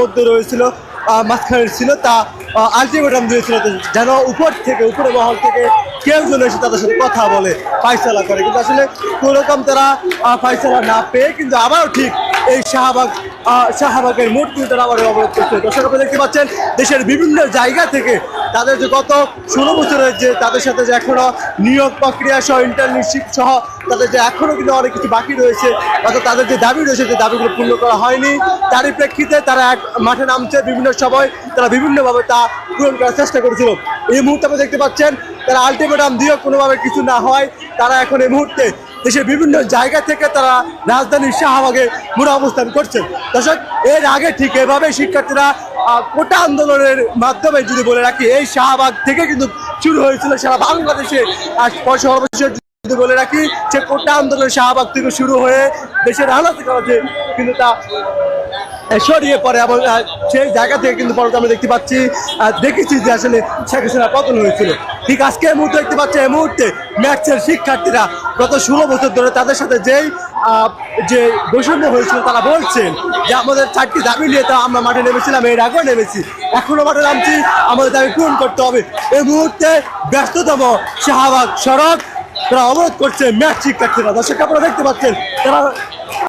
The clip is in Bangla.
মধ্যে রয়েছিল, মাঝখানে ছিল, তা আলটিমেটাম দিয়েছিল যেন উপরে মহল থেকে কেউ যেন এসে তাদের সাথে কথা বলে, ফাইসলা করে। কিন্তু আসলে কোনোরকম তারা ফাইসলা না পেয়ে কিন্তু আবারও ঠিক এই শাহবাগের মোড় কিন্তু তারা আবার অবরোধ করছে। দর্শক আপনারা দেখতে পাচ্ছেন দেশের বিভিন্ন জায়গা থেকে তাদের যে গত 16 বছরের যে তাদের সাথে যে এখনো নিয়োগ প্রক্রিয়া সহ ইন্টার্নশিপ সহ তাদের যে এখনো কিন্তু অনেক কিছু বাকি রয়েছে, অর্থাৎ তাদের যে দাবি রয়েছে যে দাবিগুলো পূর্ণ করা হয়নি, তারই প্রেক্ষিতে তারা এক মাঠে নামছে। বিভিন্ন সময় তারা বিভিন্নভাবে তা পূরণ করার চেষ্টা করেছিল। এই মুহূর্তে আপনি দেখতে পাচ্ছেন তারা আলটিমেটাম দিয়েও কোনোভাবে কিছু না হয়, তারা এখন এই মুহূর্তে দেশের বিভিন্ন জায়গা থেকে তারা রাজধানীর শাহবাগে মোড় অবস্থান করছেন। দর্শক, এর আগে ঠিক এভাবে শিক্ষার্থীরা কোটা আন্দোলনের মাধ্যমে যদি বলে রাখি, এই শাহবাগ থেকে কিন্তু শুরু হয়েছিল সারা বাংলাদেশে। আর সর্বশেষ যদি বলে রাখি, সে কোটা আন্দোলনের শাহবাগ থেকে শুরু হয়ে দেশের আলাদা কাছে কিন্তু তা সরিয়ে পড়ে এবং সেই জায়গা থেকে কিন্তু পরে আমরা দেখেছি যে আসলে শেখ হাসিনার পতন হয়েছিল। ঠিক আজকে এই মুহূর্তে দেখতে পাচ্ছি, এই মুহূর্তে ম্যাক্সের শিক্ষার্থীরা গত 16 বছর ধরে তাদের সাথে যে বৈষম্য হয়েছিল, তারা বলছেন যে আমাদের 4টি দাবি নিয়ে তা আমরা মাঠে নেমেছিলাম, এর আগেও নেমেছি, এখনো মাঠে নামছি, আমাদের দাবি পূরণ করতে হবে। এই মুহূর্তে ব্যস্ততম শাহবাগ সড়ক তারা অবরোধ করছে ম্যাচ শিক্ষার্থীরা। দর্শক আপনারা দেখতে পাচ্ছেন তারা